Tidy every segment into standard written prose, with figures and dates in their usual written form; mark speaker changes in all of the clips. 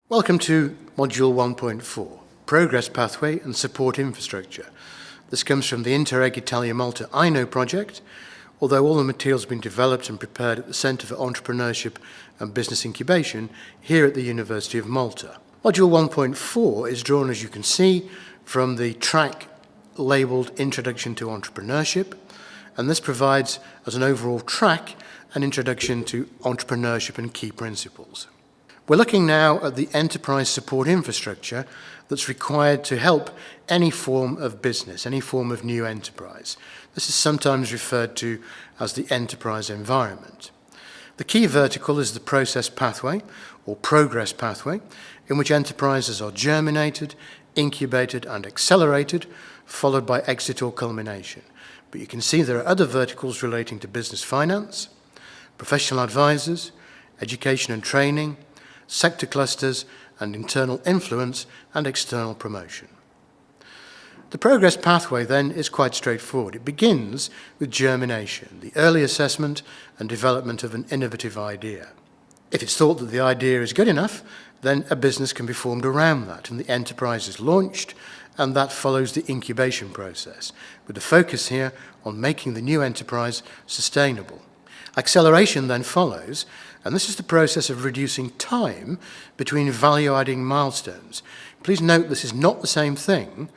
Speaker 1: Welcome to Module 1.4, Progress Pathway and Support Infrastructure. This comes from the Interreg Italia-Malta I Know project, although all the materials have been developed and prepared at the Centre for Entrepreneurship and Business Incubation here at the University of Malta. Module 1.4 is drawn, as you can see, from the track labelled Introduction to Entrepreneurship, and this provides, as an overall track, an introduction to entrepreneurship and key principles. We're looking now at the enterprise support infrastructure that's required to help any form of business, any form of new enterprise. This is sometimes referred to as the enterprise environment. The key vertical is the process pathway, or progress pathway, in which enterprises are germinated, incubated and accelerated, followed by exit or culmination. But you can see there are other verticals relating to business finance, professional advisors, education and training, sector clusters, and internal influence and external promotion. The progress pathway then is quite straightforward. It begins with germination, the early assessment and development of an innovative idea. If it's thought that the idea is good enough, then a business can be formed around that, and the enterprise is launched, and that follows the incubation process, with the focus here on making the new enterprise sustainable. Acceleration then follows, and this is the process of reducing time between value-adding milestones. Please note this is not the same thing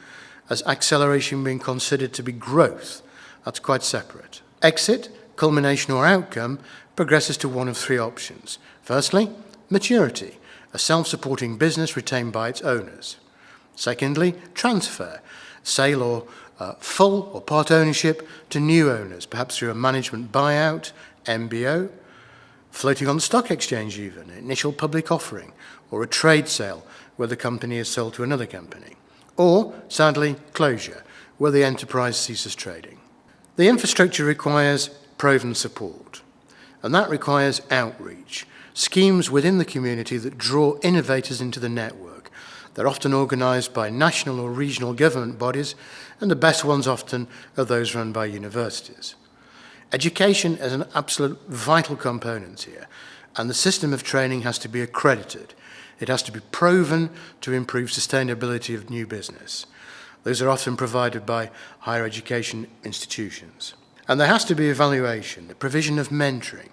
Speaker 1: as acceleration being considered to be growth. That's quite separate. Exit, culmination or outcome progresses to one of three options. Firstly, maturity, a self-supporting business retained by its owners. Secondly, transfer, sale or full or part ownership to new owners, perhaps through a management buyout, MBO, floating on the stock exchange even, an initial public offering, or a trade sale where the company is sold to another company. Or, sadly, closure, where the enterprise ceases trading. The infrastructure requires proven support, and that requires outreach, schemes within the community that draw innovators into the network. They're often organised by national or regional government bodies, and the best ones often are those run by universities. Education is an absolute vital component here, and the system of training has to be accredited. It has to be proven to improve sustainability of new business. Those are often provided by higher education institutions. And there has to be evaluation, the provision of mentoring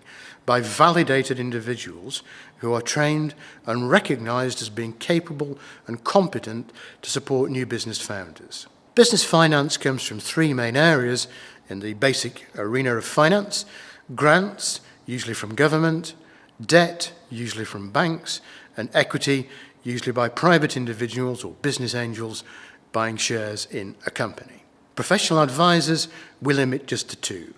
Speaker 1: by validated individuals who are trained and recognised as being capable and competent to support new business founders. Business finance comes from three main areas in the basic arena of finance: grants, usually from government, debt, usually from banks, and equity, usually by private individuals or business angels buying shares in a company. Professional advisors, we limit just to two.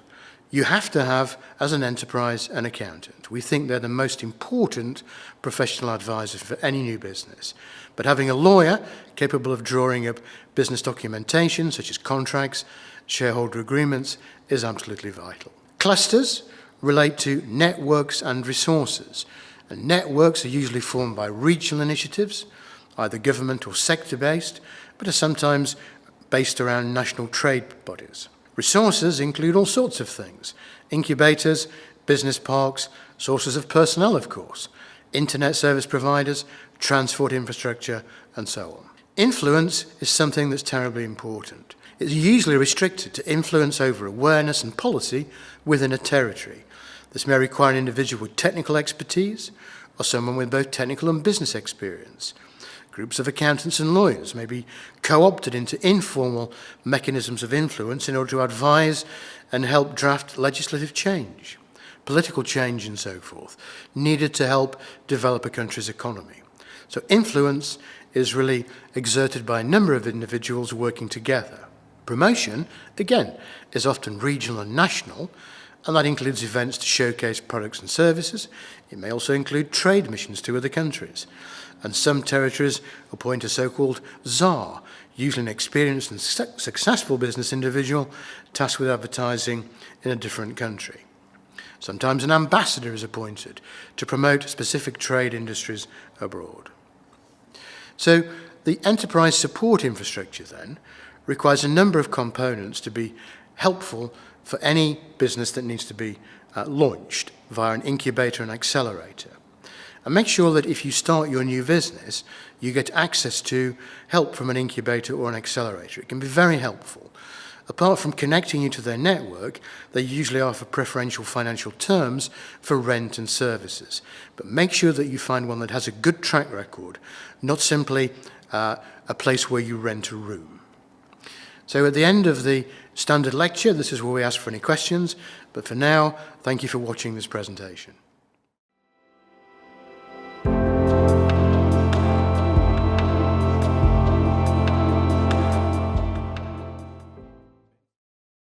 Speaker 1: You have to have, as an enterprise, an accountant. We think they're the most important professional advisor for any new business. But having a lawyer capable of drawing up business documentation, such as contracts, shareholder agreements, is absolutely vital. Clusters relate to networks and resources. And networks are usually formed by regional initiatives, either government or sector-based, but are sometimes based around national trade bodies. Resources include all sorts of things: incubators, business parks, sources of personnel, of course, internet service providers, transport infrastructure, and so on. Influence is something that's terribly important. It's usually restricted to influence over awareness and policy within a territory. This may require an individual with technical expertise or someone with both technical and business experience. Groups of accountants and lawyers may be co-opted into informal mechanisms of influence in order to advise and help draft legislative change, political change and so forth, needed to help develop a country's economy. So influence is really exerted by a number of individuals working together. Promotion, again, is often regional and national, and that includes events to showcase products and services. It may also include trade missions to other countries. And some territories appoint a so-called czar, usually an experienced and successful business individual tasked with advertising in a different country. Sometimes an ambassador is appointed to promote specific trade industries abroad. So the enterprise support infrastructure then requires a number of components to be helpful for any business that needs to be launched via an incubator and accelerator. And make sure that if you start your new business, you get access to help from an incubator or an accelerator. It can be very helpful. Apart from connecting you to their network, they usually offer preferential financial terms for rent and services. But make sure that you find one that has a good track record, not simply a place where you rent a room. So at the end of the standard lecture, this is where we ask for any questions. But for now, thank you for watching this presentation.